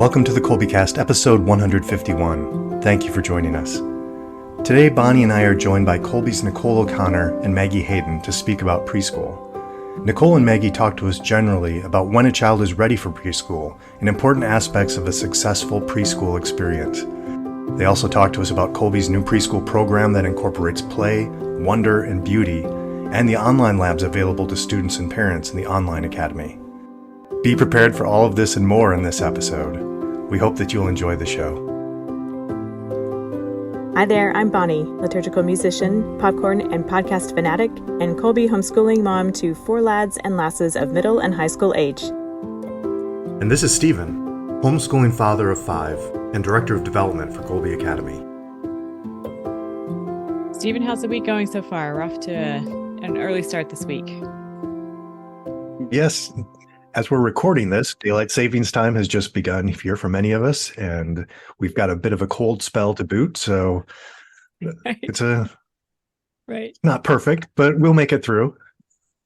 Welcome to the Kolbecast, episode 151. Thank you for joining us. Today, Bonnie and I are joined by Kolbe's Nicole O'Connor and Maggie Hayden to speak about preschool. Nicole and Maggie talk to us generally about when a child is ready for preschool and important aspects of a successful preschool experience. They also talk to us about Kolbe's new preschool program that incorporates play, wonder, and beauty, and the online labs available to students and parents in the online academy. Be prepared for all of this and more in this episode. We hope that you'll enjoy the show. Hi there, I'm Bonnie, liturgical musician, popcorn and podcast fanatic, and Kolbe homeschooling mom to 4 lads and lasses of middle and high school age. And this is Stephen, homeschooling father of 5 and director of development for Kolbe Academy. Stephen, how's the week going so far? We're off to an early start this week. Yes, as we're recording this, daylight savings time has just begun here for many of us, and we've got a bit of a cold spell to boot, so Right. it's not perfect, but we'll make it through.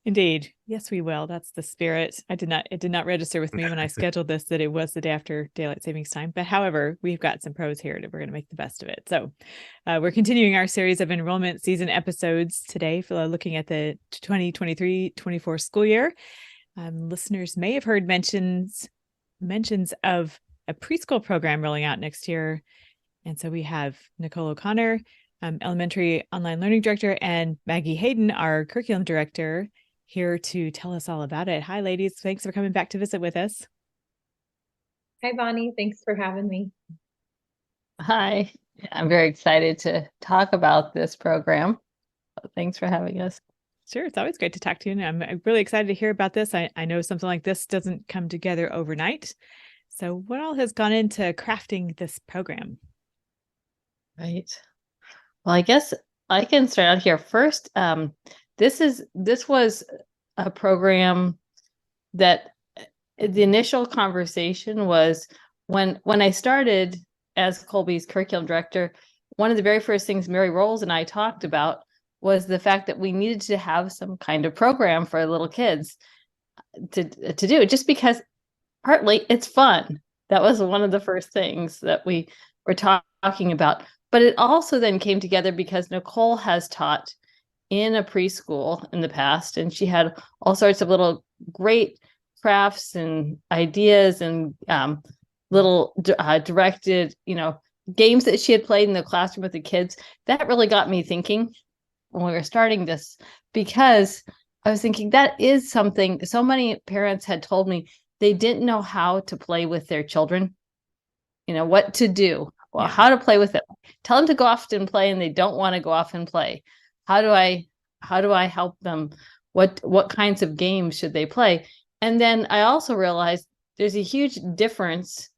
Indeed. Yes, we will. That's the spirit. It did not register with me when I scheduled this that it was the day after daylight savings time. But however, we've got some pros here that we're going to make the best of it. So we're continuing our series of enrollment season episodes today for looking at the 2023-24 school year. Listeners may have heard mentions of a preschool program rolling out next year. And so we have Nicole O'Connor, elementary online learning director, and Maggie Hayden, our curriculum director, here to tell us all about it. Hi, ladies. Thanks for coming back to visit with us. Hi, Bonnie. Thanks for having me. Hi. I'm very excited to talk about this program. Thanks for having us. Sure. It's always great to talk to you. And I'm really excited to hear about this. I know something like this doesn't come together overnight. So what all has gone into crafting this program? Right. Well, I guess I can start out here first. This was a program that the initial conversation was when I started as Kolbe's curriculum director. One of the very first things Mary Rolls and I talked about was the fact that we needed to have some kind of program for little kids to do, just because partly it's fun. That was one of the first things that we were talking about. But it also then came together because Nicole has taught in a preschool in the past, and she had all sorts of little great crafts and ideas and little directed, games that she had played in the classroom with the kids. That really got me thinking when we were starting this, because I was thinking that is something so many parents had told me they didn't know how to play with their children, what to do, how to play with them. Tell them to go off and play and they don't want to go off and play. How do I help them? What kinds of games should they play? And then I also realized there's a huge difference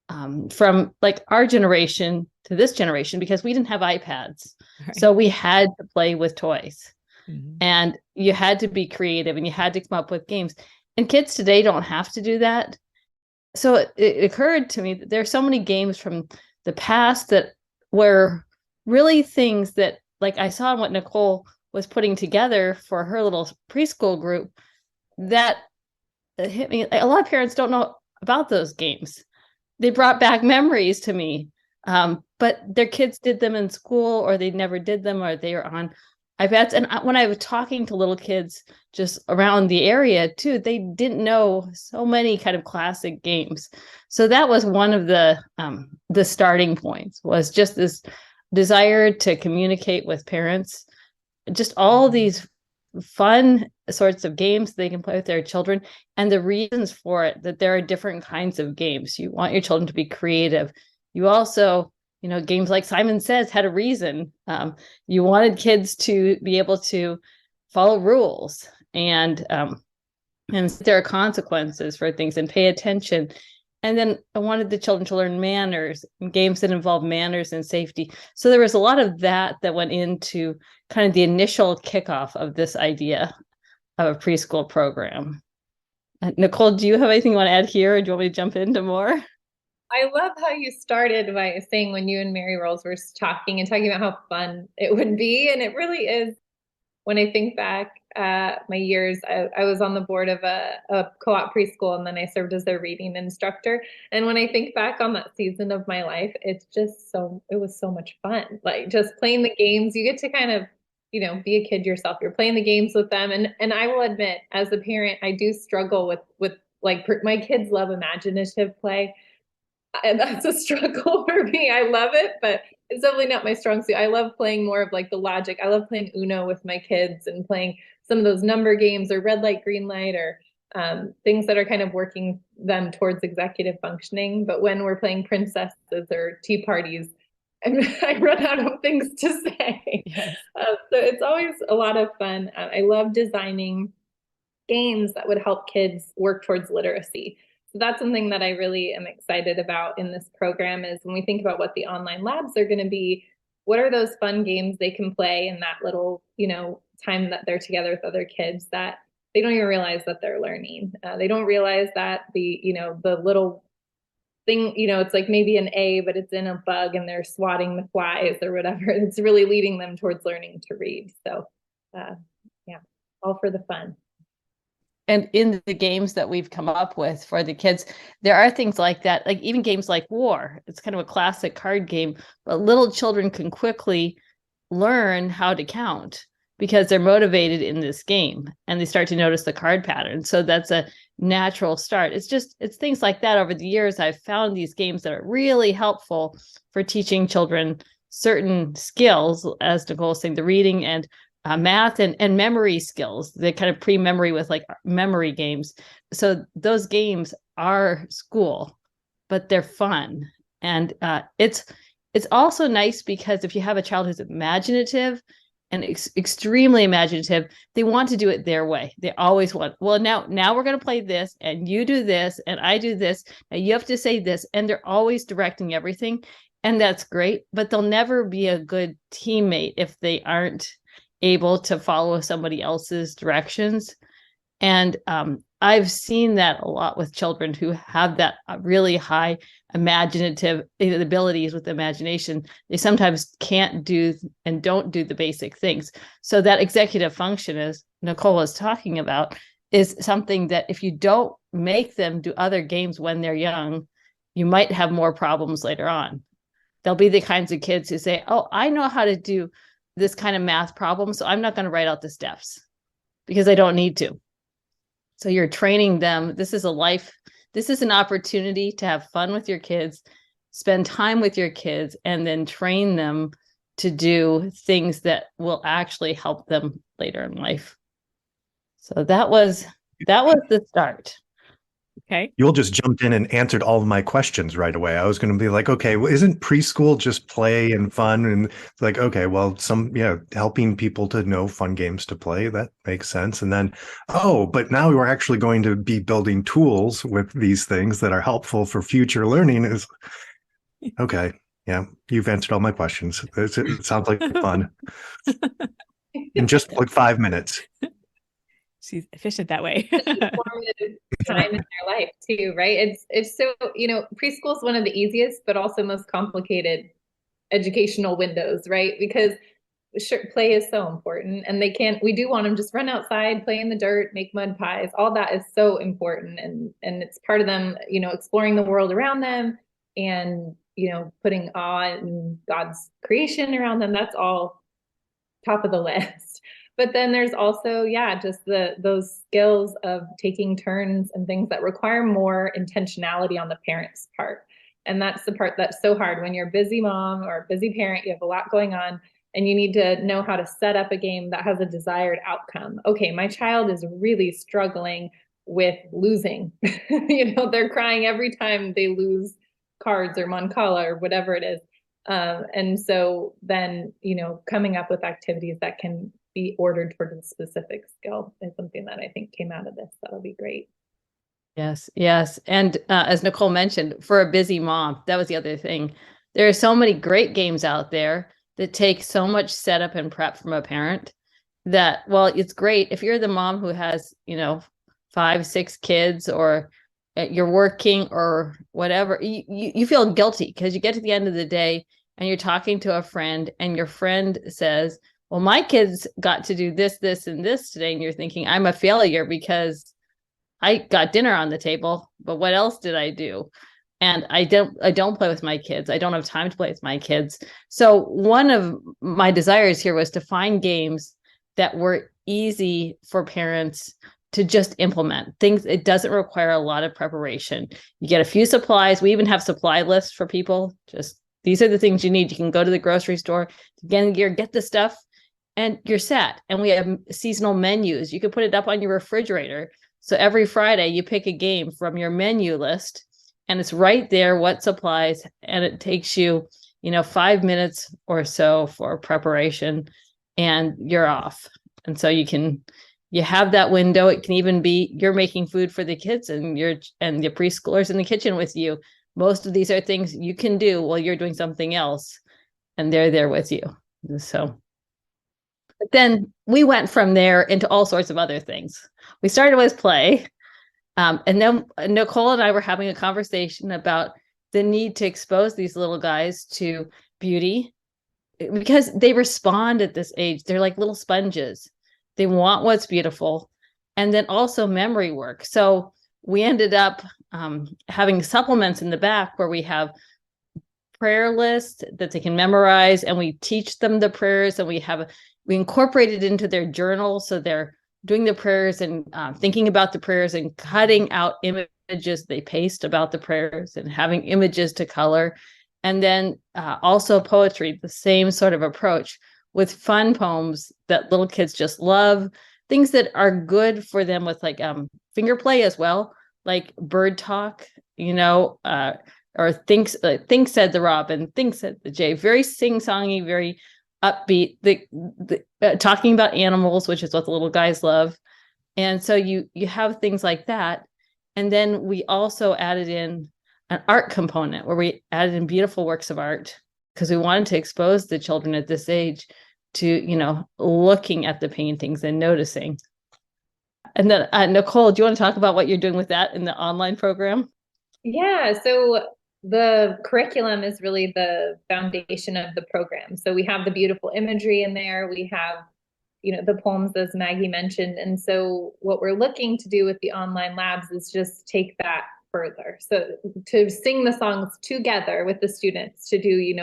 from like our generation to this generation, because we didn't have iPads. Right. So we had to play with toys. Mm-hmm. And you had to be creative and you had to come up with games. And kids today don't have to do that. So it occurred to me that there are so many games from the past that were really things that, like I saw what Nicole was putting together for her little preschool group, that hit me. A lot of parents don't know about those games. They brought back memories to me, but their kids did them in school, or they never did them, or they were on iPads. And when I was talking to little kids just around the area too, they didn't know so many kind of classic games. So that was one of the starting points, was just this desire to communicate with parents, just all these fun sorts of games they can play with their children, and the reasons for it, that there are different kinds of games. You want your children to be creative. You also, games like Simon Says had a reason. You wanted kids to be able to follow rules, and there are consequences for things, and pay attention. And then I wanted the children to learn manners, and games that involve manners and safety. So there was a lot of that went into kind of the initial kickoff of this idea of a preschool program. Nicole, do you have anything you want to add here, or do you want me to jump into more? I love how you started by saying when you and Mary Rolls were talking about how fun it would be. And it really is. When I think back, my years, I was on the board of a co-op preschool, and then I served as their reading instructor. And when I think back on that season of my life, it was so much fun. Like just playing the games, you get to kind of, be a kid yourself. You're playing the games with them. And I will admit, as a parent, I do struggle with like my kids love imaginative play. And that's a struggle for me. I love it, but it's definitely not my strong suit. I love playing more of like the logic. I love playing Uno with my kids and playing some of those number games or red light, green light, or things that are kind of working them towards executive functioning. But when we're playing princesses or tea parties, I run out of things to say. Yes. So it's always a lot of fun. I love designing games that would help kids work towards literacy. So that's something that I really am excited about in this program, is when we think about what the online labs are going to be, what are those fun games they can play in that little, time that they're together with other kids that they don't even realize that they're learning. They don't realize that the little thing, it's like maybe an A, but it's in a bug and they're swatting the flies or whatever. It's really leading them towards learning to read. So yeah, all for the fun. And in the games that we've come up with for the kids, there are things like that, like even games like War. It's kind of a classic card game, but little children can quickly learn how to count because they're motivated in this game and they start to notice the card pattern. So that's a natural start. It's things like that. Over the years, I've found these games that are really helpful for teaching children certain skills, as Nicole was saying, the reading and math and memory skills, the kind of pre-memory with like memory games. So those games are school, but they're fun. And it's also nice because if you have a child who's imaginative and extremely imaginative, they want to do it their way. They always want, well, now we're going to play this and you do this and I do this. And you have to say this. And they're always directing everything. And that's great, but they'll never be a good teammate if they aren't able to follow somebody else's directions. And I've seen that a lot with children who have that really high imaginative abilities with imagination. They sometimes can't do and don't do the basic things. So that executive function, as Nicole was talking about, is something that if you don't make them do other games when they're young, you might have more problems later on. They'll be the kinds of kids who say, oh, I know how to do this kind of math problem, so I'm not going to write out the steps because I don't need to. So you're training them. This is an opportunity to have fun with your kids, spend time with your kids, and then train them to do things that will actually help them later in life. So that was the start. Okay. You'll just jumped in and answered all of my questions right away. I was going to be like, okay, well, isn't preschool just play and fun? And it's like, okay, well, helping people to know fun games to play, that makes sense. And then, but now we're actually going to be building tools with these things that are helpful for future learning is okay. Yeah, you've answered all my questions. It sounds like fun. In just like 5 minutes. She's efficient that way. Formative time in their life too, right? It's so, preschool is one of the easiest, but also most complicated educational windows, right? Because play is so important, and we do want them just run outside, play in the dirt, make mud pies. All that is so important, and it's part of them, exploring the world around them, and putting awe in God's creation around them. That's all top of the list. But then there's also, just those skills of taking turns and things that require more intentionality on the parent's part. And that's the part that's so hard when you're a busy mom or a busy parent, you have a lot going on, and you need to know how to set up a game that has a desired outcome. Okay, my child is really struggling with losing. They're crying every time they lose cards or Mancala or whatever it is. And so then, coming up with activities that can be ordered toward a specific skill is something that I think came out of this. That'll be great. Yes. And as Nicole mentioned, for a busy mom, that was the other thing. There are so many great games out there that take so much setup and prep from a parent that, well, it's great if you're the mom who has, 5, 6 kids, or you're working or whatever, you feel guilty because you get to the end of the day and you're talking to a friend and your friend says, well, my kids got to do this, this, and this today. And you're thinking, I'm a failure because I got dinner on the table, but what else did I do? And I don't play with my kids. I don't have time to play with my kids. So one of my desires here was to find games that were easy for parents to just implement things. It doesn't require a lot of preparation. You get a few supplies. We even have supply lists for people. Just these are the things you need. You can go to the grocery store, get the stuff, and you're set. And we have seasonal menus. You can put it up on your refrigerator. So every Friday you pick a game from your menu list, and it's right there, what supplies, and it takes you, 5 minutes or so for preparation, and you're off. And so you have that window. It can even be you're making food for the kids and the preschoolers in the kitchen with you. Most of these are things you can do while you're doing something else, and they're there with you. So but then we went from there into all sorts of other things. We started with play. And then Nicole and I were having a conversation about the need to expose these little guys to beauty because they respond at this age. They're like little sponges. They want what's beautiful, and then also memory work. So we ended up having supplements in the back where we have prayer lists that they can memorize, and we teach them the prayers, and we incorporate it into their journal. So they're doing the prayers and thinking about the prayers and cutting out images they paste about the prayers and having images to color. And then also poetry, the same sort of approach with fun poems that little kids just love, things that are good for them with like finger play as well, like bird talk, or things said the robin, things said the jay, very sing-songy, very upbeat, talking about animals, which is what the little guys love. And so you have things like that. And then we also added in an art component where we added in beautiful works of art because we wanted to expose the children at this age to, looking at the paintings and noticing. And then Nicole, do you want to talk about what you're doing with that in the online program? Yeah, so the curriculum is really the foundation of the program. So we have the beautiful imagery in there. We have, the poems, as Maggie mentioned. And so what we're looking to do with the online labs is just take that further. So to sing the songs together with the students, to do,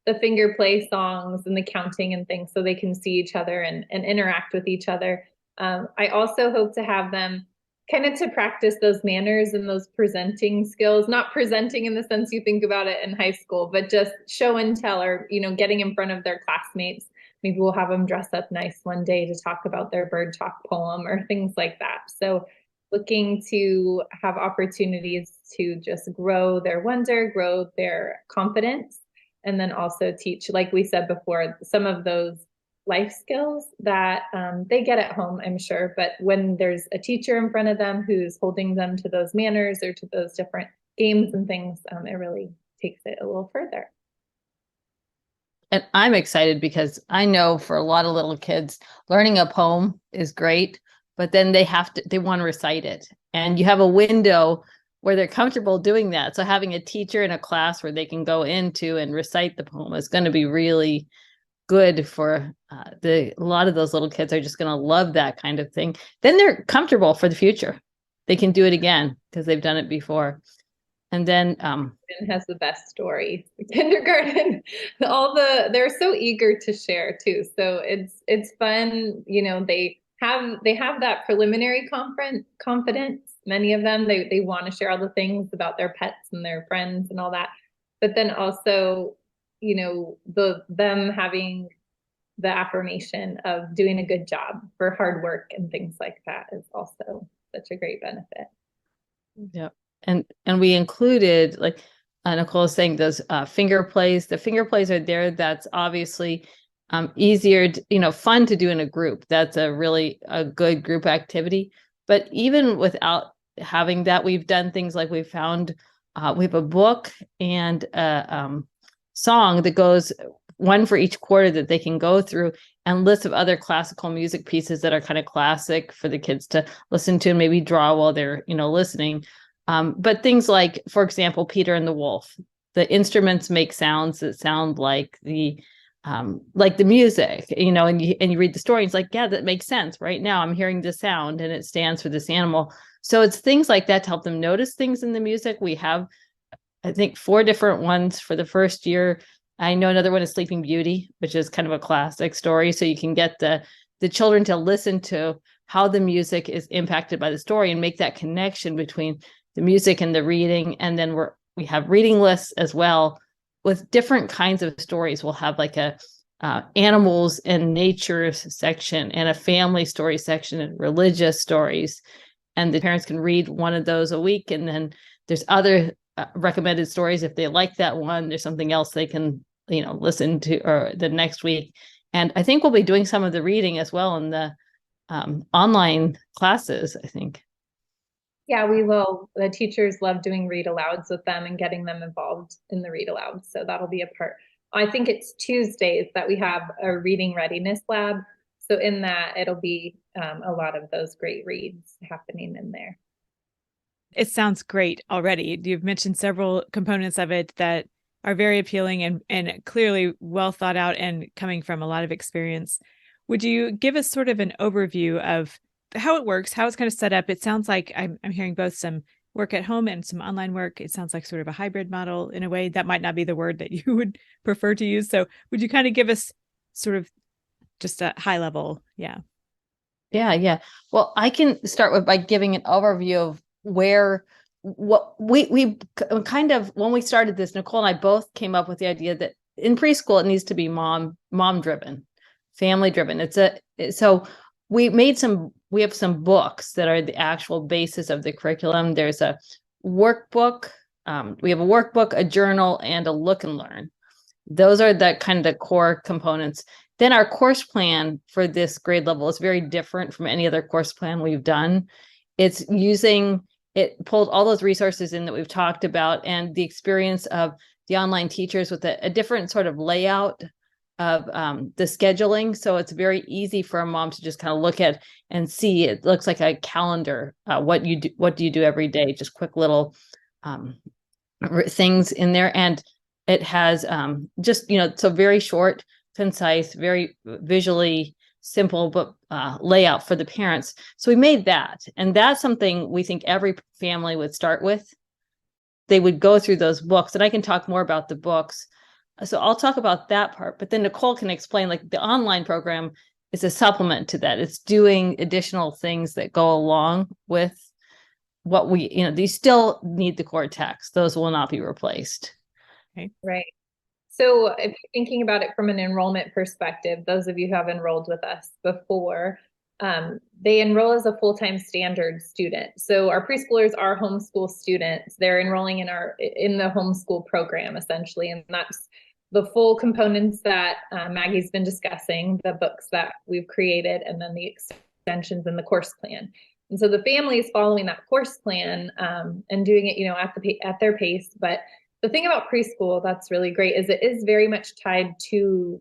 the finger play songs and the counting and things so they can see each other and interact with each other. I also hope to have them kind of to practice those manners and those presenting skills, not presenting in the sense you think about it in high school, but just show and tell, or, getting in front of their classmates. Maybe we'll have them dress up nice one day to talk about their bird talk poem or things like that. So looking to have opportunities to just grow their wonder, grow their confidence, and then also teach, like we said before, some of those life skills that they get at home, I'm sure. But when there's a teacher in front of them who's holding them to those manners or to those different games and things, it really takes it a little further. And I'm excited because I know for a lot of little kids, learning a poem is great, but then they want to recite it. And you have a window where they're comfortable doing that. So having a teacher in a class where they can go into and recite the poem is going to be really good for a lot of those little kids are just going to love that kind of thing. Then they're comfortable for the future. They can do it again because they've done it before. And then has the best stories. Kindergarten, they're so eager to share too. So it's fun. They have that preliminary confidence. Many of them, they want to share all the things about their pets and their friends and all that. But then also, them having the affirmation of doing a good job for hard work and things like that is also such a great benefit. Yeah. And we included, like Nicole is saying, those finger plays. The finger plays are there. That's obviously easier, fun to do in a group. That's a good group activity. But even without having that, we've done things like we have a book and a song that goes one for each quarter that they can go through, and lists of other classical music pieces that are kind of classic for the kids to listen to and maybe draw while they're, listening. But things like, for example, Peter and the Wolf, the instruments make sounds that sound like the like the music, and you read the story. It's like, yeah, that makes sense. Right now I'm hearing the sound and it stands for this animal. So it's things like that to help them notice things in the music. We have, I think, 4 different ones for the first year. I know another one is Sleeping Beauty, which is kind of a classic story. So you can get the children to listen to how the music is impacted by the story and make that connection between the music and the reading. And then we have reading lists as well with different kinds of stories. We'll have like a animals and nature section and a family story section and religious stories. And the parents can read one of those a week. And then there's other recommended stories. If they like that one, there's something else they can, listen to or the next week. And I think we'll be doing some of the reading as well in the online classes, I think. Yeah, we will. The teachers love doing read alouds with them and getting them involved in the read aloud. So that'll be a part. I think it's Tuesdays that we have a reading readiness lab. So in that, it'll be a lot of those great reads happening in there. It sounds great already. You've mentioned several components of it that are very appealing and clearly well thought out and coming from a lot of experience. Would you give us sort of an overview of how it works, how it's kind of set up? It sounds like I'm hearing both some work at home and some online work. It sounds like sort of a hybrid model in a way. That might not be the word that you would prefer to use. So would you kind of give us sort of just a high level? Yeah. Yeah. Well, I can start by giving an overview of what we kind of, when we started this, Nicole and I both came up with the idea that in preschool, it needs to be mom driven, family driven. So we have some books that are the actual basis of the curriculum. There's a workbook. We have a workbook, a journal, and a look and learn. Those are the kind of the core components. Then our course plan for this grade level is very different from any other course plan we've done. It pulled all those resources in that we've talked about and the experience of the online teachers with a different sort of layout of the scheduling. So it's very easy for a mom to just kind of look at and see. It looks like a calendar. What do you do every day? Just quick little things in there. And it has so very short, concise, very visually simple, but layout for the parents. So we made that. And that's something we think every family would start with. They would go through those books, and I can talk more about the books. So I'll talk about that part, but then Nicole can explain, like, the online program is a supplement to that. It's doing additional things that go along with what these still need the core text. Those will not be replaced. Okay. Right. So if you're thinking about it from an enrollment perspective, those of you who have enrolled with us before, they enroll as a full-time standard student. So our preschoolers are homeschool students. They're enrolling in the homeschool program, essentially. And that's the full components that Maggie's been discussing, the books that we've created, and then the extensions and the course plan. And so the family is following that course plan and doing it, at their pace. But the thing about preschool that's really great is it is very much tied to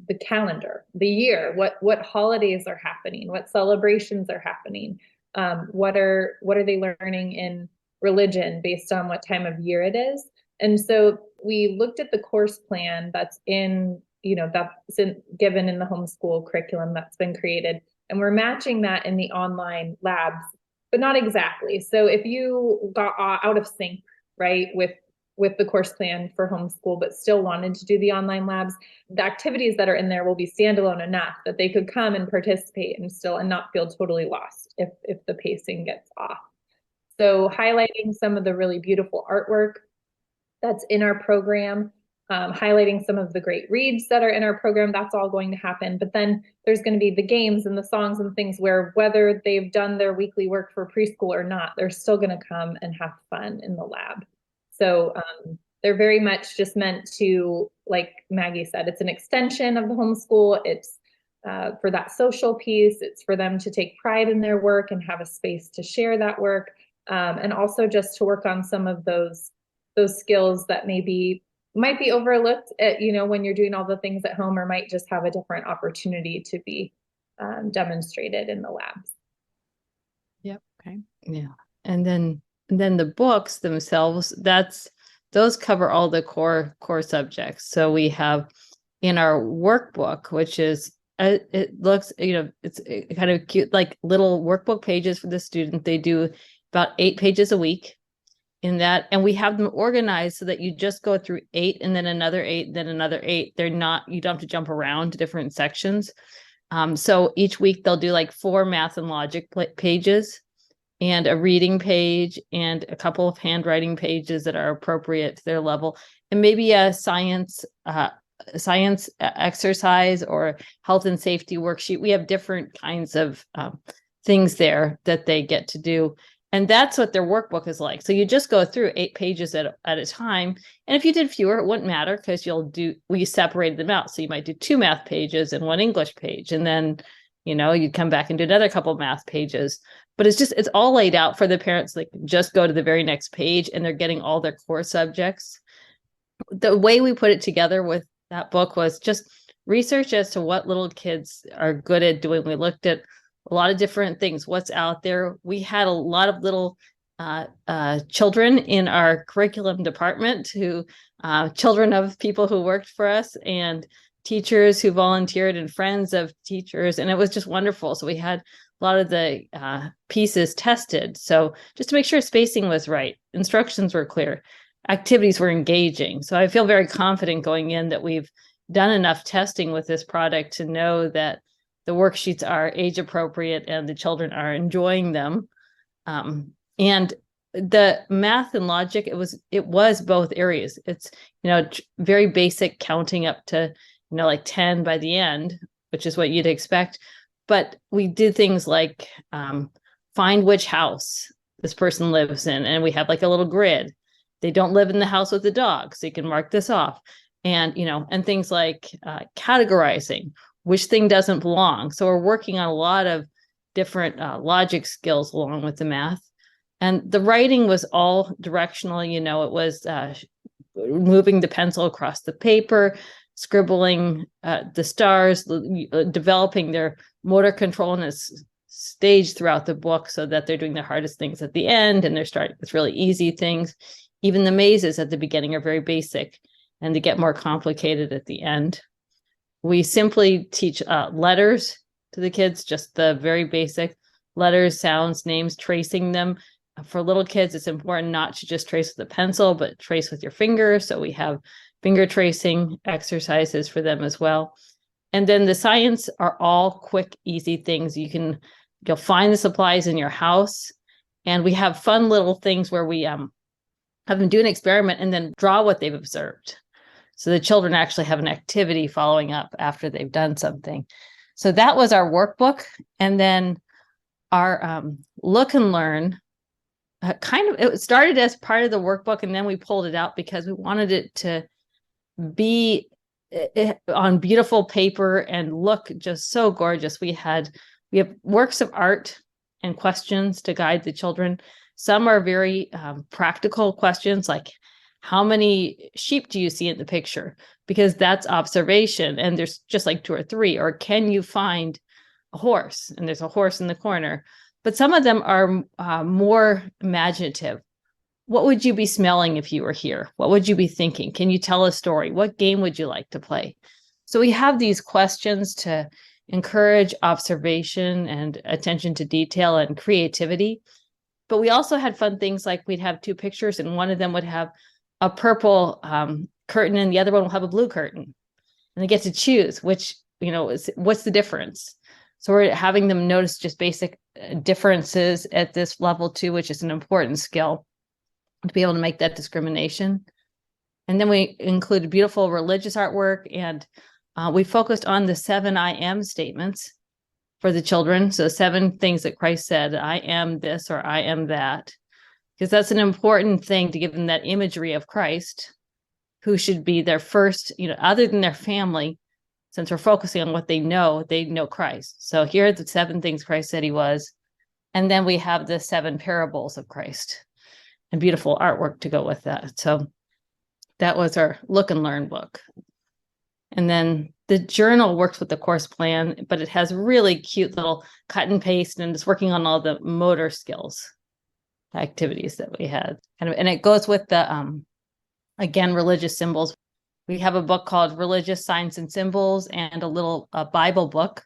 the calendar, the year, what holidays are happening, what celebrations are happening, what are they learning in religion based on what time of year it is. And so we looked at the course plan that's given in the homeschool curriculum that's been created, and we're matching that in the online labs, but not exactly. So if you got out of sync, right, with the course plan for homeschool, but still wanted to do the online labs, the activities that are in there will be standalone enough that they could come and participate and not feel totally lost if the pacing gets off. So highlighting some of the really beautiful artwork that's in our program, highlighting some of the great reads that are in our program, that's all going to happen. But then there's going to be the games and the songs and things where whether they've done their weekly work for preschool or not, they're still going to come and have fun in the lab. So they're very much just meant to, like Maggie said, it's an extension of the homeschool. It's for that social piece. It's for them to take pride in their work and have a space to share that work. And also just to work on some of those skills that might be overlooked when you're doing all the things at home, or might just have a different opportunity to be demonstrated in the labs. Yep. Okay. Yeah. And then the books themselves, those cover all the core subjects. So we have in our workbook, which is, it looks, it's kind of cute, like little workbook pages for the student. They do about 8 pages a week in that. And we have them organized so that you just go through 8 and then another 8, then another 8. You don't have to jump around to different sections. So each week they'll do like 4 math and logic pages and a reading page and a couple of handwriting pages that are appropriate to their level, and maybe a science exercise or health and safety worksheet. We have different kinds of things there that they get to do. And that's what their workbook is like. So you just go through 8 pages at a time. And if you did fewer, it wouldn't matter because we separated them out. So you might do 2 math pages and 1 English page. And then, you'd come back and do another couple of math pages. But it's all laid out for the parents. They can just go to the very next page and they're getting all their core subjects. The way we put it together with that book was just research as to what little kids are good at doing. We looked at a lot of different things, what's out there. We had a lot of little children in our curriculum department children of people who worked for us and teachers who volunteered and friends of teachers. And it was just wonderful. So we had a lot of the pieces tested. So just to make sure spacing was right, instructions were clear, activities were engaging. So I feel very confident going in that we've done enough testing with this product to know that the worksheets are age appropriate and the children are enjoying them. And the math and logic, it was both areas. It's, very basic counting up to, like 10 by the end, which is what you'd expect. But we did things like find which house this person lives in. And we have like a little grid. They don't live in the house with the dog, so you can mark this off. And, and things like categorizing, which thing doesn't belong. So we're working on a lot of different logic skills along with the math. And the writing was all directional. It was moving the pencil across the paper, scribbling the stars, developing their motor control in a stage throughout the book so that they're doing the hardest things at the end and they're starting with really easy things. Even the mazes at the beginning are very basic and they get more complicated at the end. We simply teach letters to the kids, just the very basic letters, sounds, names, tracing them. For little kids, it's important not to just trace with a pencil, but trace with your finger. So we have finger tracing exercises for them as well. And then the science are all quick, easy things. You'll find the supplies in your house. And we have fun little things where we have them do an experiment and then draw what they've observed. So the children actually have an activity following up after they've done something. So that was our workbook. And then our look and learn, it started as part of the workbook, and then we pulled it out because we wanted it to be on beautiful paper and look just so gorgeous. We have works of art and questions to guide the children. Some are very practical questions like, how many sheep do you see in the picture? Because that's observation and there's just like 2 or 3. Or can you find a horse? And there's a horse in the corner. But some of them are more imaginative. What would you be smelling if you were here? What would you be thinking? Can you tell a story? What game would you like to play? So we have these questions to encourage observation and attention to detail and creativity. But we also had fun things like we'd have 2 pictures and one of them would have a purple curtain and the other one will have a blue curtain. And they get to choose which, what's the difference. So we're having them notice just basic differences at this level too, which is an important skill to be able to make that discrimination. And then we included beautiful religious artwork and we focused on the 7 I am statements for the children. So 7 things that Christ said, I am this or I am that. Because that's an important thing to give them that imagery of Christ, who should be their first, other than their family, since we're focusing on what they know Christ. So here are the 7 things Christ said he was. And then we have the 7 parables of Christ and beautiful artwork to go with that. So that was our look and learn book. And then the journal works with the course plan, but it has really cute little cut and paste and it's working on all the motor skills activities that we had. And it goes with the, again, religious symbols. We have a book called Religious Signs and Symbols and a little Bible book,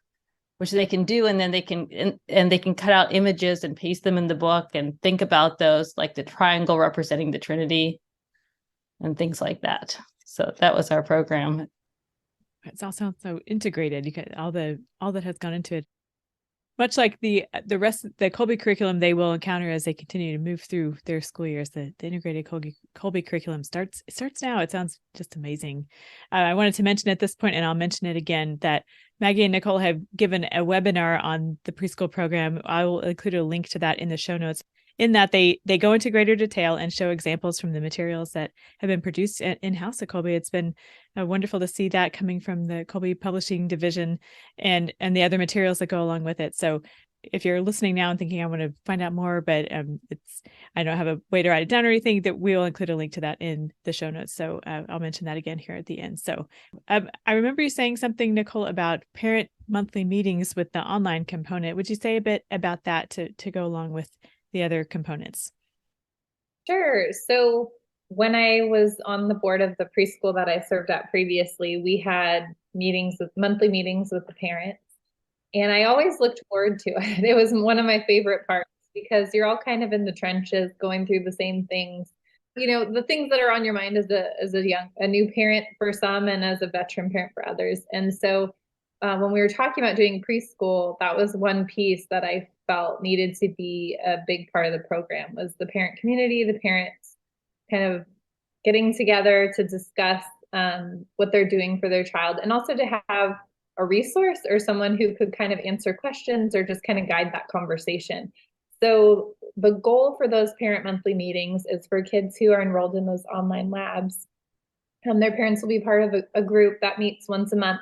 which they can do, and then they can cut out images and paste them in the book and think about those, like the triangle representing the Trinity and things like that. So that was our program. It's all sounds so integrated. You get all that has gone into it. Much like the rest of the Kolbe curriculum they will encounter as they continue to move through their school years. The integrated Kolbe curriculum starts now. It sounds just amazing. I wanted to mention at this point, and I'll mention it again, that Maggie and Nicole have given a webinar on the preschool program. I will include a link to that in the show notes. In that they go into greater detail and show examples from the materials that have been produced in-house at Kolbe. It's been wonderful to see that coming from the Kolbe Publishing Division and the other materials that go along with it. So if you're listening now and thinking I want to find out more, but I don't have a way to write it down or anything, that we will include a link to that in the show notes. So I'll mention that again here at the end. So I remember you saying something, Nicole, about parent monthly meetings with the online component. Would you say a bit about that to go along with the other components? Sure. So when I was on the board of the preschool that I served at previously, we had monthly meetings with the parents. And I always looked forward to it. It was one of my favorite parts because you're all kind of in the trenches going through the same things. The things that are on your mind as a new parent for some and as a veteran parent for others. And so when we were talking about doing preschool, that was one piece that I felt needed to be a big part of the program, was the parent community, the parents kind of getting together to discuss what they're doing for their child, and also to have a resource or someone who could kind of answer questions or just kind of guide that conversation. So the goal for those parent monthly meetings is for kids who are enrolled in those online labs, their parents will be part of a group that meets once a month.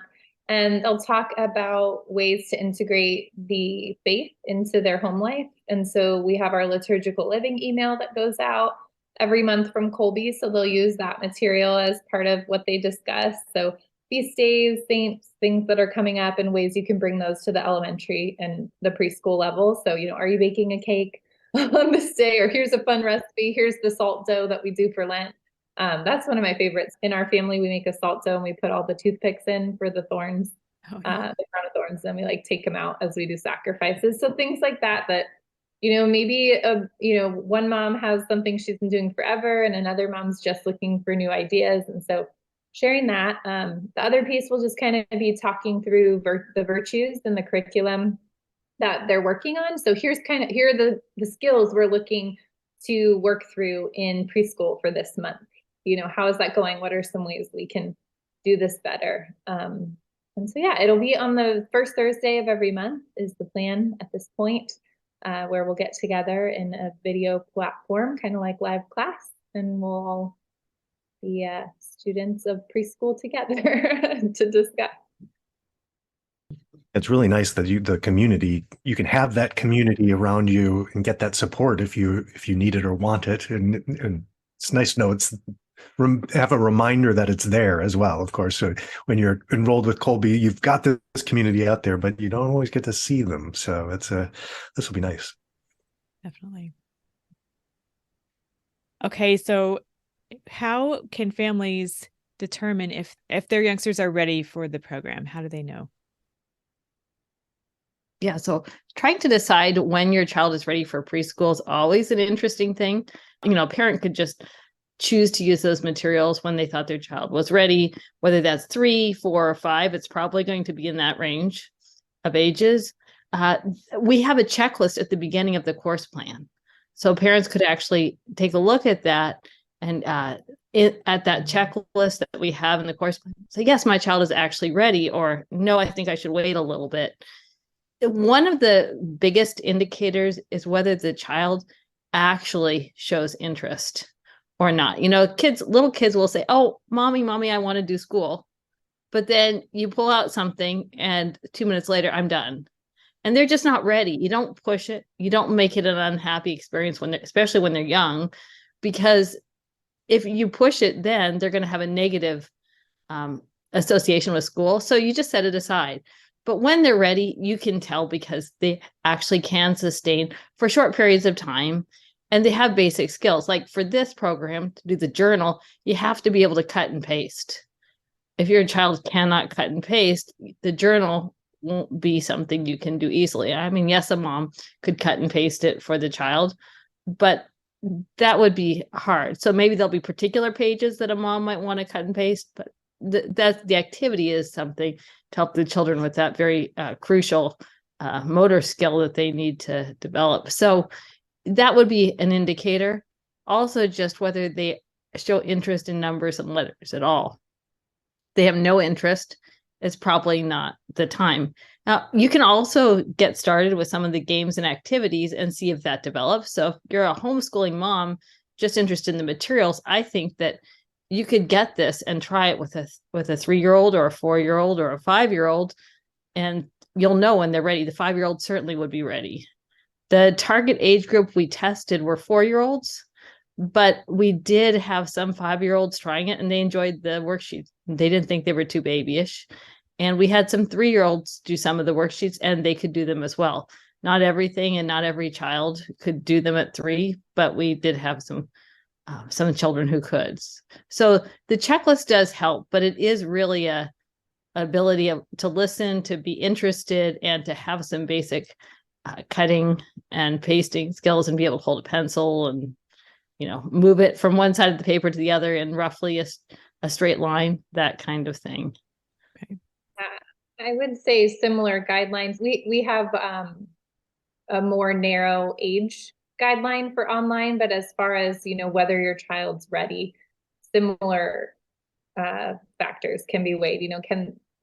And they'll talk about ways to integrate the faith into their home life. And so we have our liturgical living email that goes out every month from Kolbe. So they'll use that material as part of what they discuss. So feast days, saints, things that are coming up, and ways you can bring those to the elementary and the preschool level. So, are you baking a cake on this day? Or here's a fun recipe. Here's the salt dough that we do for Lent. That's one of my favorites. In our family, we make a salt dough and we put all the toothpicks in for the thorns, the crown of thorns, and we take them out as we do sacrifices. So things like that, maybe one mom has something she's been doing forever and another mom's just looking for new ideas. And so sharing that. The other piece will just kind of be talking through the virtues and the curriculum that they're working on. So here are the skills we're looking to work through in preschool for this month. How is that going? What are some ways we can do this better? And so, it'll be on the first Thursday of every month is the plan at this point, where we'll get together in a video platform, kind of like live class, and we'll all be students of preschool together to discuss. It's really nice that you can have that community around you and get that support if you need it or want it. And it's nice to know have a reminder that it's there as well. Of course, so when you're enrolled with Kolbe, you've got this community out there, but you don't always get to see them. So this will be nice. Definitely. Okay, so how can families determine if their youngsters are ready for the program? How do they know? Yeah, so trying to decide when your child is ready for preschool is always an interesting thing. A parent could just choose to use those materials when they thought their child was ready, whether that's 3, 4, or 5. It's probably going to be in that range of ages. We have a checklist at the beginning of the course plan. So parents could actually take a look at that and at that checklist that we have in the course plan. So yes, my child is actually ready, or no, I think I should wait a little bit. One of the biggest indicators is whether the child actually shows interest or not. Little kids will say, "Oh, mommy, I want to do school." But then you pull out something and 2 minutes later, I'm done. And they're just not ready. You don't push it. You don't make it an unhappy experience especially when they're young, because if you push it, then they're going to have a negative association with school. So you just set it aside. But when they're ready, you can tell because they actually can sustain for short periods of time. And they have basic skills. Like for this program, to do the journal, you have to be able to cut and paste. if your child cannot cut and paste, the journal won't be something you can do easily. I mean, yes, a mom could cut and paste it for the child, but that would be hard. So maybe there'll be particular pages that a mom might want to cut and paste, but the activity is something to help the children with that very crucial motor skill that they need to develop. So that would be an indicator. Also, just whether they show interest in numbers and letters at all. They have no interest, it's probably not the time. Now, you can also get started with some of the games and activities and see if that develops. So if you're a homeschooling mom just interested in the materials, I think that you could get this and try it with a 3-year-old or a 4-year-old or a 5-year-old, and you'll know when they're ready. The 5-year-old certainly would be ready. The target age group we tested were 4-year-olds, but we did have some 5-year-olds trying it and they enjoyed the worksheets. They didn't think they were too babyish. And we had some 3-year-olds do some of the worksheets and they could do them as well. Not everything and not every child could do them at 3, but we did have some children who could. So the checklist does help, but it is really a ability to listen, to be interested, and to have some basic cutting and pasting skills and be able to hold a pencil and move it from one side of the paper to the other in roughly a straight line, that kind of thing. Okay. I would say similar guidelines. We have a more narrow age guideline for online, but as far as, whether your child's ready, similar factors can be weighed.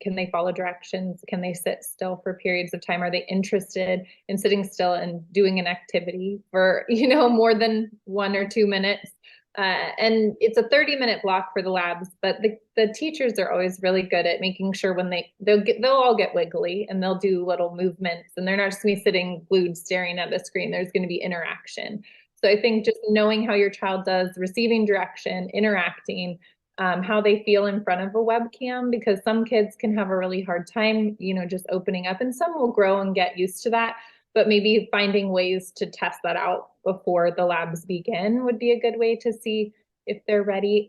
Can they follow directions? Can they sit still for periods of time? Are they interested in sitting still and doing an activity for, more than 1 or 2 minutes? And it's a 30-minute block for the labs, but the teachers are always really good at making sure when they'll all get wiggly and they'll do little movements, and they're not just gonna be sitting glued staring at the screen. There's going to be interaction. So I think just knowing how your child does receiving direction, interacting, how they feel in front of a webcam, because some kids can have a really hard time, just opening up, and some will grow and get used to that. But maybe finding ways to test that out before the labs begin would be a good way to see if they're ready.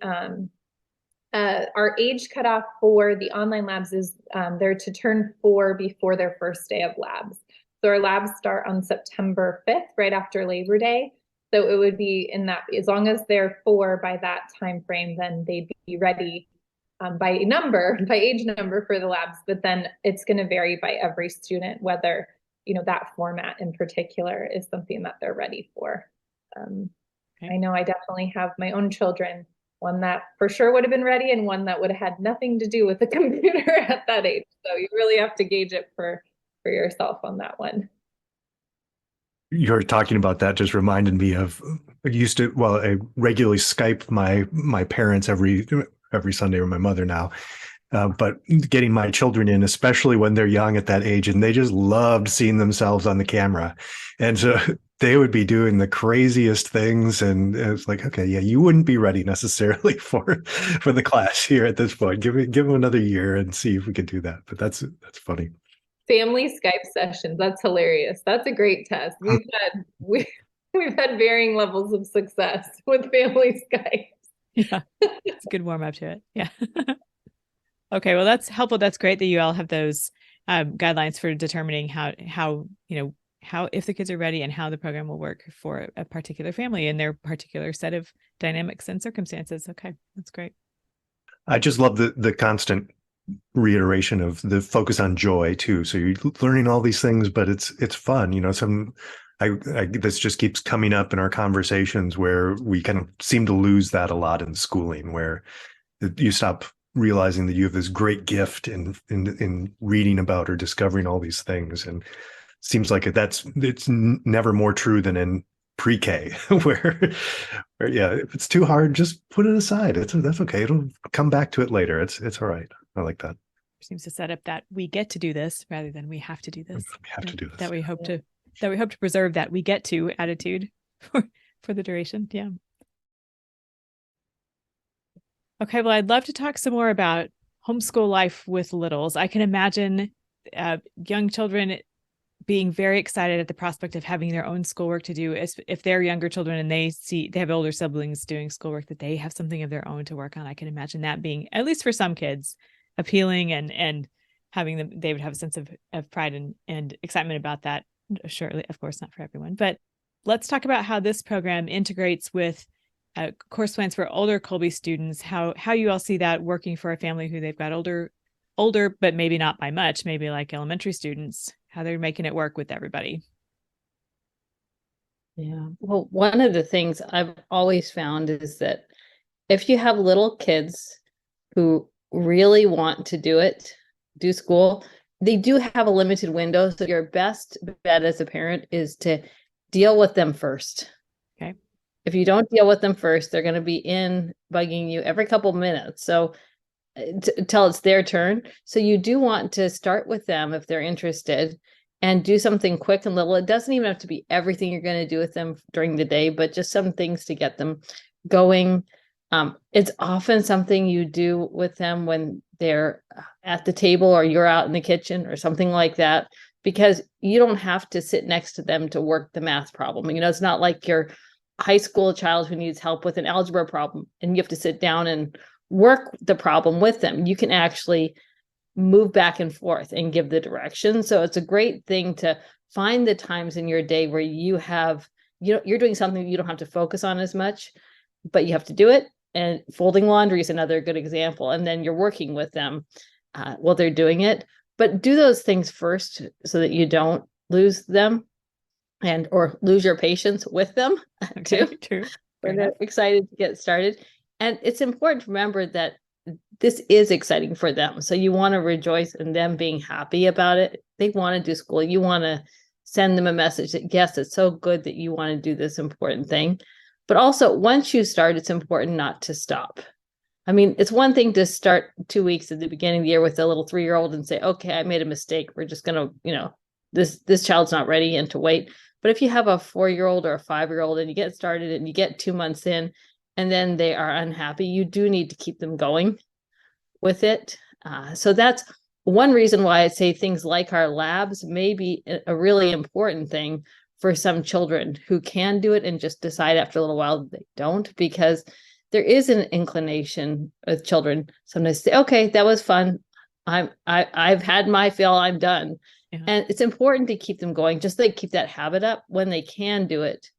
Our age cutoff for the online labs is they're to turn 4 before their first day of labs. So our labs start on September 5th, right after Labor Day. So it would be in that, as long as they're 4 by that time frame, then they'd be ready by age number for the labs. But then it's going to vary by every student whether that format in particular is something that they're ready for. Okay. I know I definitely have my own children, one that for sure would have been ready and one that would have had nothing to do with the computer at that age. So you really have to gauge it for yourself on that one. You're talking about that just reminded me of, I regularly Skype my parents every Sunday, or my mother now. But getting my children in, especially when they're young at that age, and they just loved seeing themselves on the camera. And so they would be doing the craziest things. And it's like, okay, yeah, you wouldn't be ready necessarily for the class here at this point. Give them another year and see if we can do that. But that's funny. Family Skype sessions. That's hilarious. That's a great test. We've had varying levels of success with family Skype. Yeah, it's a good warm up to it. Yeah. Okay, well, that's helpful. That's great that you all have those guidelines for determining how if the kids are ready and how the program will work for a particular family and their particular set of dynamics and circumstances. Okay, that's great. I just love the constant reiteration of the focus on joy too. So you're learning all these things, but it's fun. This just keeps coming up in our conversations where we kind of seem to lose that a lot in schooling, where you stop realizing that you have this great gift in reading about or discovering all these things. And it seems like it's never more true than in pre-K where yeah, if it's too hard, just put it aside. That's okay. It'll come back to it later. It's all right. I like that. Seems to set up that we get to do this rather than we have to do this. We have to do this. That we hope to preserve that we get to attitude for the duration. Yeah. Okay, well, I'd love to talk some more about homeschool life with littles. I can imagine young children being very excited at the prospect of having their own schoolwork to do. If they're younger children and they have older siblings doing schoolwork, that they have something of their own to work on. I can imagine that being, at least for some kids, appealing and having them, they would have a sense of pride and excitement about that. Surely, of course, not for everyone, but let's talk about how this program integrates with course plans for older Kolbe students, how you all see that working for a family who they've got older, but maybe not by much, maybe like elementary students, how they're making it work with everybody. Yeah. Well, one of the things I've always found is that if you have little kids who really want to do school, they do have a limited window. So your best bet as a parent is to deal with them first. Okay. If you don't deal with them first, they're going to be bugging you every couple of minutes. So till it's their turn. So you do want to start with them if they're interested and do something quick and little. It doesn't even have to be everything you're going to do with them during the day, but just some things to get them going. It's often something you do with them when they're at the table or you're out in the kitchen or something like that, because you don't have to sit next to them to work the math problem. It's not like your high school child who needs help with an algebra problem and you have to sit down and work the problem with them. You can actually move back and forth and give the direction. So it's a great thing to find the times in your day where you're doing something you don't have to focus on as much, but you have to do it. And folding laundry is another good example. And then you're working with them while they're doing it. But do those things first so that you don't lose them or lose your patience with them too. True. When they're excited to get started. And it's important to remember that this is exciting for them. So you want to rejoice in them being happy about it. They want to do school. You want to send them a message that, yes, it's so good that you want to do this important thing. But also, once you start, it's important not to stop. I mean, it's one thing to start 2 weeks at the beginning of the year with a little 3-year-old and say, okay, I made a mistake. We're just going to, this child's not ready, and to wait. But if you have a 4-year-old or a 5-year-old and you get started and you get 2 months in and then they are unhappy, you do need to keep them going with it. So that's one reason why I say things like our labs may be a really important thing for some children who can do it and just decide after a little while that they don't, because there is an inclination with children sometimes to say, okay, that was fun. I've had my fill, I'm done. Yeah. And it's important to keep them going, just like keep that habit up when they can do it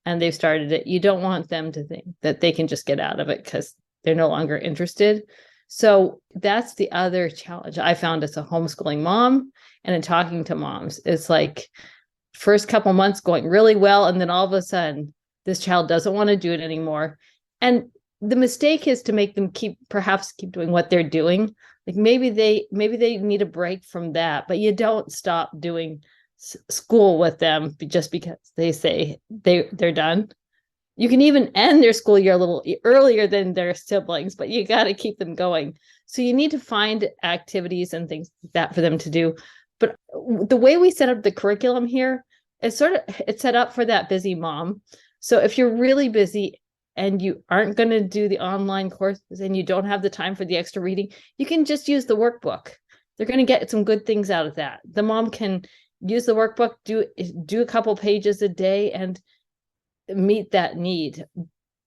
and they've started it. You don't want them to think that they can just get out of it because they're no longer interested. So that's the other challenge I found as a homeschooling mom and in talking to moms. It's like first couple months going really well, and then all of a sudden this child doesn't want to do it anymore. And the mistake is to make them perhaps keep doing what they're doing. Like maybe they need a break from that, but you don't stop doing school with them just because they say they're done. You can even end their school year a little earlier than their siblings, but you got to keep them going. So you need to find activities and things like that for them to do. But the way we set up the curriculum here is it's set up for that busy mom. So if you're really busy and you aren't going to do the online courses and you don't have the time for the extra reading, you can just use the workbook. They're going to get some good things out of that. The mom can use the workbook, do a couple pages a day and meet that need.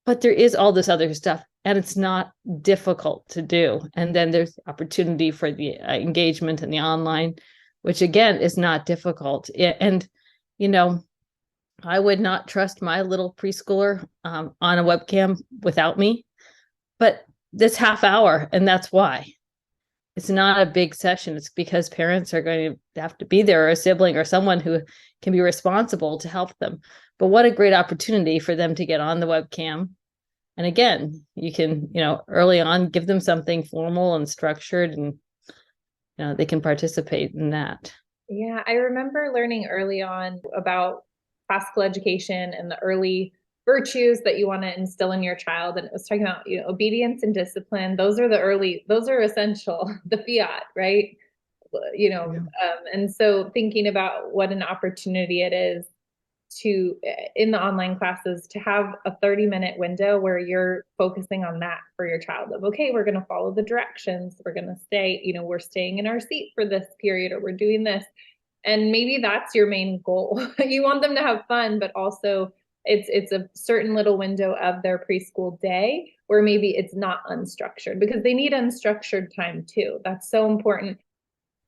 But there is all this other stuff and it's not difficult to do. And then there's opportunity for the engagement in the online, which again is not difficult. And, I would not trust my little preschooler on a webcam without me, but this half hour, and that's why. It's not a big session. It's because parents are going to have to be there, or a sibling or someone who can be responsible to help them. But what a great opportunity for them to get on the webcam. And again, you can, early on, give them something formal and structured, and they can participate in that. Yeah, I remember learning early on about classical education and the early virtues that you want to instill in your child. And it was talking about, obedience and discipline. Those are essential, the fiat, right? And so thinking about what an opportunity it is to, in the online classes, to have a 30-minute window where you're focusing on that for your child of, okay, we're going to follow the directions. We're going to stay, we're staying in our seat for this period, or we're doing this. And maybe that's your main goal. You want them to have fun, but also It's a certain little window of their preschool day where maybe it's not unstructured, because they need unstructured time too. That's so important.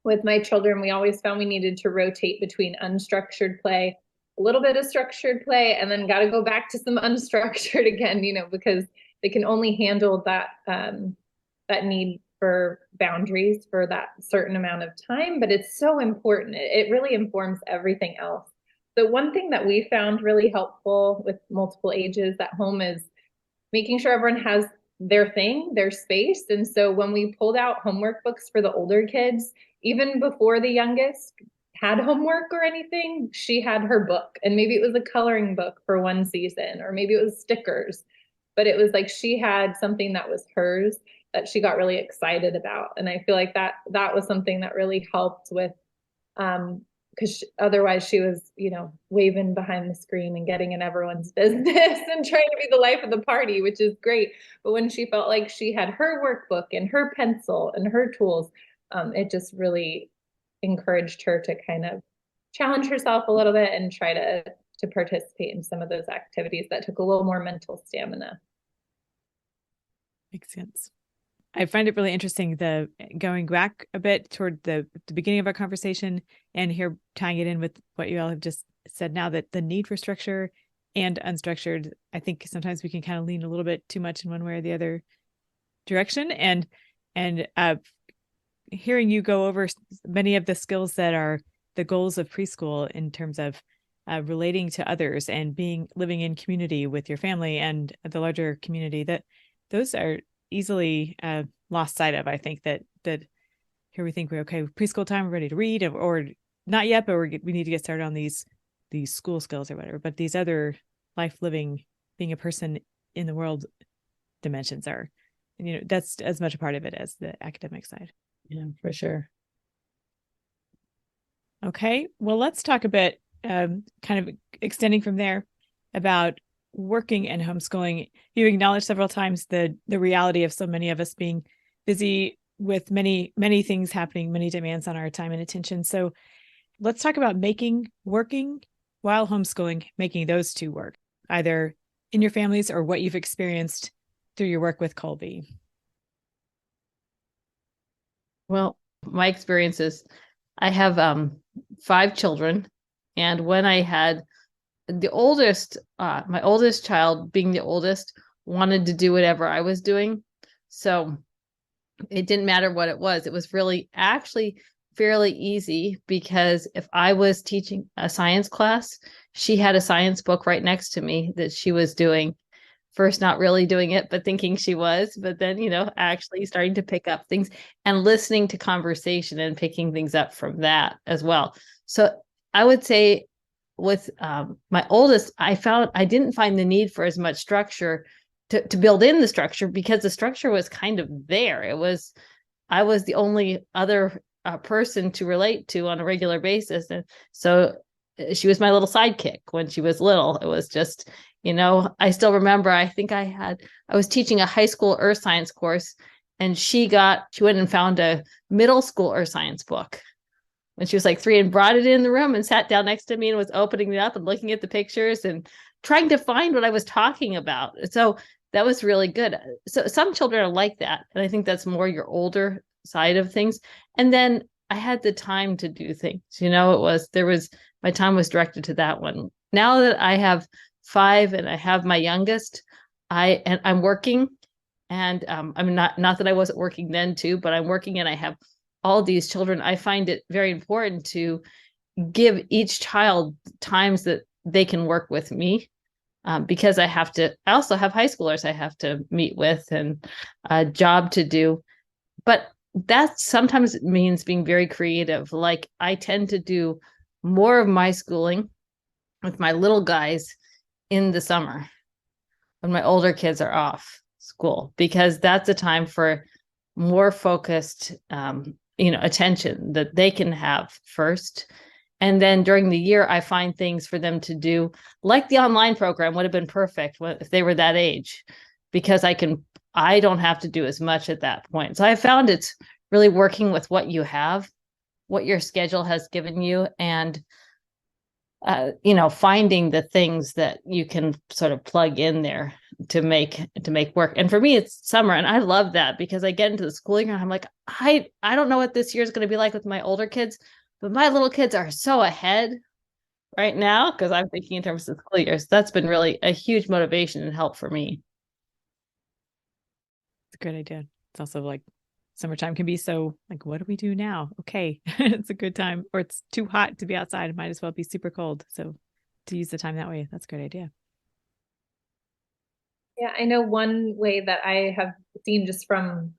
With my children, we always found we needed to rotate between unstructured play, a little bit of structured play, and then got to go back to some unstructured again, because they can only handle that that need for boundaries for that certain amount of time. But it's so important. It really informs everything else. The one thing that we found really helpful with multiple ages at home is making sure everyone has their thing, their space. And so when we pulled out homework books for the older kids, even before the youngest had homework or anything, she had her book. And maybe it was a coloring book for one season, or maybe it was stickers, but it was like she had something that was hers that she got really excited about. And I feel like that was something that really helped with, because otherwise she was, waving behind the screen and getting in everyone's business and trying to be the life of the party, which is great. But when she felt like she had her workbook and her pencil and her tools, it just really encouraged her to kind of challenge herself a little bit and try to participate in some of those activities that took a little more mental stamina. Makes sense. I find it really interesting, the going back a bit toward the beginning of our conversation, and here tying it in with what you all have just said now, that the need for structure and unstructured, I think sometimes we can kind of lean a little bit too much in one way or the other direction. And hearing you go over many of the skills that are the goals of preschool in terms of relating to others and living in community with your family and the larger community, that those are easily lost sight of. I think that here we think we're okay with preschool time, we're ready to read, or not yet, but we need to get started on these school skills or whatever. But these other life living, being a person in the world dimensions are, that's as much a part of it as the academic side. Yeah, for sure. Okay, well, let's talk a bit, kind of extending from there, about working and homeschooling. You acknowledged several times the reality of so many of us being busy with many things happening, many demands on our time and attention. So let's talk about working while homeschooling, making those two work, either in your families or what you've experienced through your work with Kolbe. Well, my experience is I have 5 children, and when I had the oldest, my oldest child, being the oldest, wanted to do whatever I was doing. So it didn't matter what it was. It was really actually fairly easy, because if I was teaching a science class, she had a science book right next to me that she was doing. First, not really doing it, but thinking she was, but then, actually starting to pick up things and listening to conversation and picking things up from that as well. So I would say with my oldest, I didn't find the need for as much structure to build in the structure, because the structure was kind of there. I was the only other person to relate to on a regular basis. And so she was my little sidekick when she was little. It was just, I still remember, I was teaching a high school earth science course, and she went and found a middle school earth science book when she was like 3 and brought it in the room and sat down next to me and was opening it up and looking at the pictures and trying to find what I was talking about. So that was really good. So some children are like that. And I think that's more your older side of things. And then I had the time to do things, my time was directed to that one. Now that I have 5 and I have my youngest, I'm working, and I'm not that I wasn't working then too, but I'm working and I have all these children. I find it very important to give each child times that they can work with me, because I also have high schoolers I have to meet with and a job to do. But that sometimes means being very creative. Like, I tend to do more of my schooling with my little guys in the summer when my older kids are off school, because that's a time for more focused attention that they can have first. And then during the year, I find things for them to do, like the online program would have been perfect if they were that age, because I don't have to do as much at that point. So I found it's really working with what you have, what your schedule has given you. And finding the things that you can sort of plug in there to make work. And for me, it's summer, and I love that because I get into the school year and I'm like, I don't know what this year is going to be like with my older kids, but my little kids are so ahead right now because I'm thinking in terms of school years. That's been really a huge motivation and help for me. It's a great idea. It's also like summertime can be so like, what do we do now? Okay, it's a good time, or it's too hot to be outside. It might as well be super cold. So to use the time that way, that's a great idea. Yeah, I know one way that I have seen just from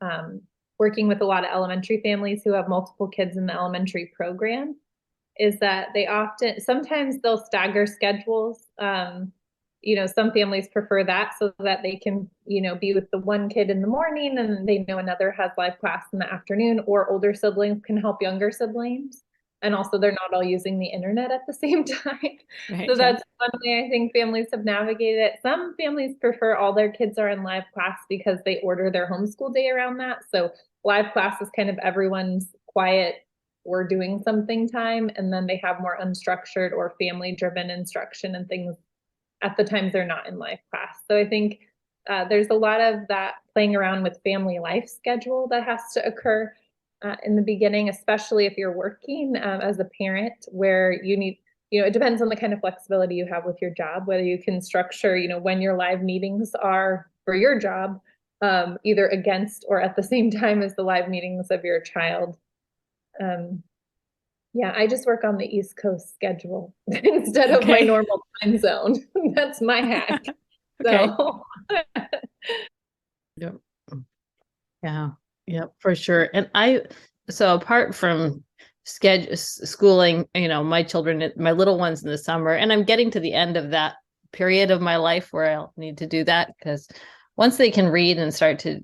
working with a lot of elementary families who have multiple kids in the elementary program is that sometimes they'll stagger schedules. Some families prefer that so that they can, be with the one kid in the morning and they know another has live class in the afternoon, or older siblings can help younger siblings. And also they're not all using the internet at the same time. Right, So that's one way I think families have navigated it. Some families prefer all their kids are in live class because they order their homeschool day around that. So live class is kind of everyone's quiet or doing something time. And then they have more unstructured or family driven instruction and things at the times they're not in live class. So I think there's a lot of that playing around with family life schedule that has to occur in the beginning, especially if you're working as a parent, where you need, it depends on the kind of flexibility you have with your job, whether you can structure, when your live meetings are for your job, either against or at the same time as the live meetings of your child. Yeah, I just work on the East Coast schedule instead of my normal time zone. That's my hack. Okay. So. Yep. Yeah. Yep, for sure. And so apart from schooling, my children, my little ones in the summer, and I'm getting to the end of that period of my life where I'll need to do that, because once they can read and start to,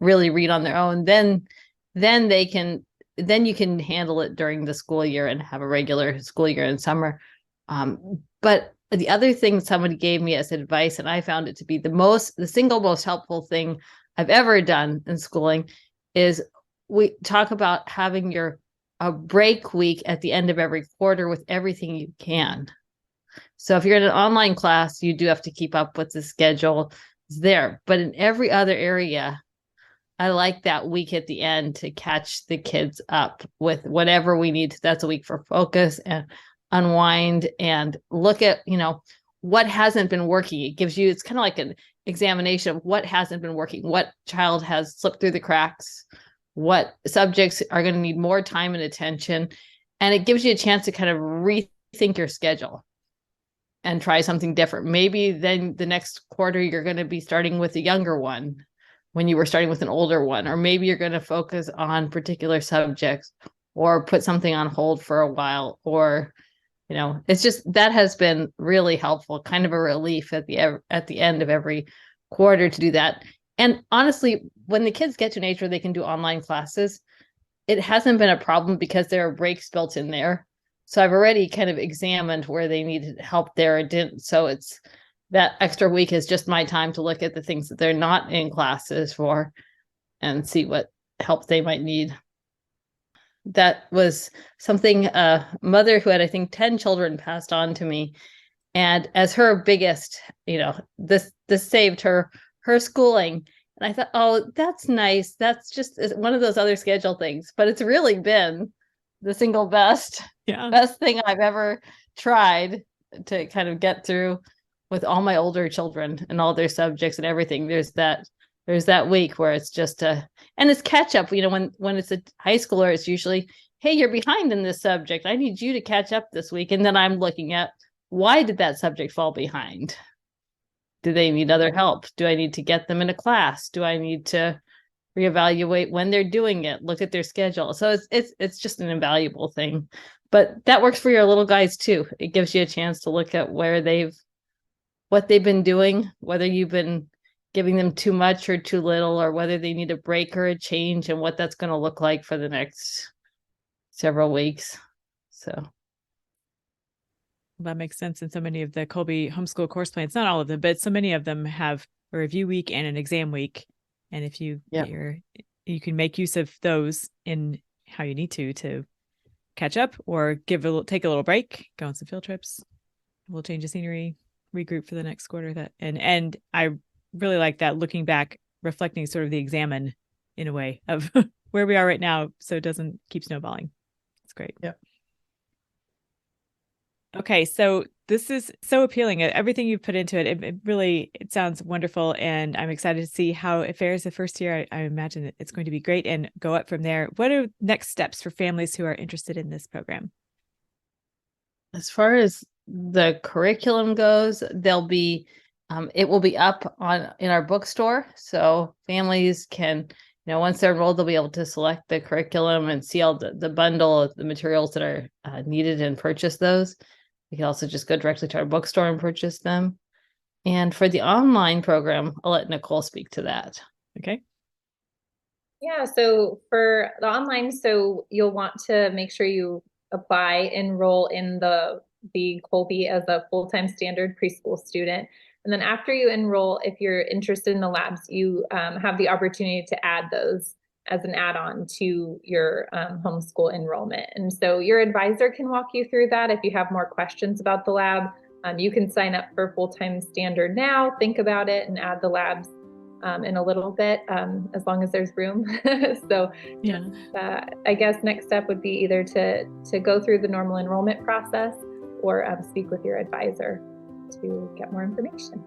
really read on their own, then you can handle it during the school year and have a regular school year in summer. But the other thing somebody gave me as advice, and I found it to be the single most helpful thing I've ever done in schooling, is we talk about having a break week at the end of every quarter with everything you can. So if you're in an online class, you do have to keep up with the schedule there. But in every other area, I like that week at the end to catch the kids up with whatever we need. That's a week for focus and unwind and look at, what hasn't been working. It's kind of like an examination of what hasn't been working, what child has slipped through the cracks, what subjects are going to need more time and attention. And it gives you a chance to kind of rethink your schedule and try something different. Maybe then the next quarter, you're going to be starting with a younger one when you were starting with an older one, or maybe you're going to focus on particular subjects or put something on hold for a while, or, it's just, that has been really helpful, kind of a relief at the end of every quarter to do that. And honestly, when the kids get to an age where they can do online classes, it hasn't been a problem because there are breaks built in there. So I've already kind of examined where they needed help there or didn't. So it's, that extra week is just my time to look at the things that they're not in classes for and see what help they might need. That was something a mother who had, I think, 10 children passed on to me. And as her biggest, this saved her schooling. And I thought, oh, that's nice. That's just one of those other schedule things. But it's really been the single best thing I've ever tried to kind of get through with all my older children and all their subjects and everything. There's that week where it's just and it's catch up. When it's a high schooler, it's usually, hey, you're behind in this subject. I need you to catch up this week. And then I'm looking at, why did that subject fall behind? Do they need other help? Do I need to get them in a class? Do I need to reevaluate when they're doing it? Look at their schedule. So it's just an invaluable thing. But that works for your little guys too. It gives you a chance to look at what they've been doing, whether you've been giving them too much or too little, or whether they need a break or a change, and what that's going to look like for the next several weeks. So that makes sense. And so many of the Kolbe homeschool course plans, not all of them, but so many of them have a review week and an exam week. And if you can make use of those in how you need to catch up or take a little break, go on some field trips, we'll change of scenery, regroup for the next quarter. And I really like that, looking back, reflecting sort of the examine in a way of where we are right now, so it doesn't keep snowballing. It's great. Yeah. Okay, so this is so appealing. Everything you've put into it, it sounds wonderful, and I'm excited to see how it fares the first year. I imagine it's going to be great and go up from there. What are next steps for families who are interested in this program? As far as the curriculum goes, there'll be it will be up in our bookstore, so families can, once they're enrolled, they'll be able to select the curriculum and see all the bundle of the materials that are needed and purchase those. You can also just go directly to our bookstore and purchase them. And for the online program, I'll let Nicole speak to that. Okay. Yeah, so for the online, so you'll want to make sure you enroll in the Kolbe as a full-time standard preschool student. And then after you enroll, if you're interested in the labs, you have the opportunity to add those as an add-on to your homeschool enrollment. And so your advisor can walk you through that. If you have more questions about the lab, you can sign up for full-time standard now, think about it, and add the labs in a little bit, as long as there's room. So yeah, I guess next step would be either to go through the normal enrollment process or speak with your advisor to get more information.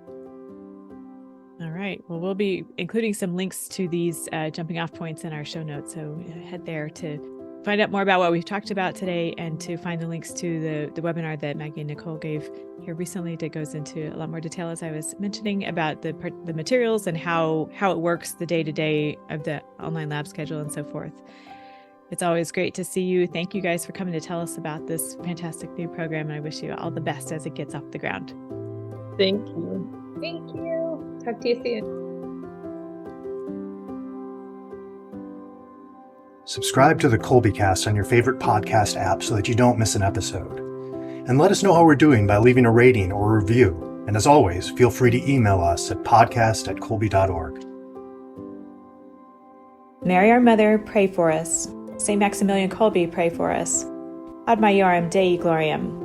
All right. Well, we'll be including some links to these jumping off points in our show notes. So head there to find out more about what we've talked about today and to find the links to the webinar that Maggie and Nicole gave here recently that goes into a lot more detail, as I was mentioning, about the materials and how it works, the day-to-day of the online lab schedule and so forth. It's always great to see you. Thank you guys for coming to tell us about this fantastic new program, and I wish you all the best as it gets off the ground. Thank you. Thank you. Talk to you soon. Subscribe to the Kolbecast on your favorite podcast app so that you don't miss an episode. And let us know how we're doing by leaving a rating or a review. And as always, feel free to email us at podcast@kolbe.org. Mary our Mother, pray for us. Saint Maximilian Kolbe, pray for us. Ad Maiorem Dei Gloriam.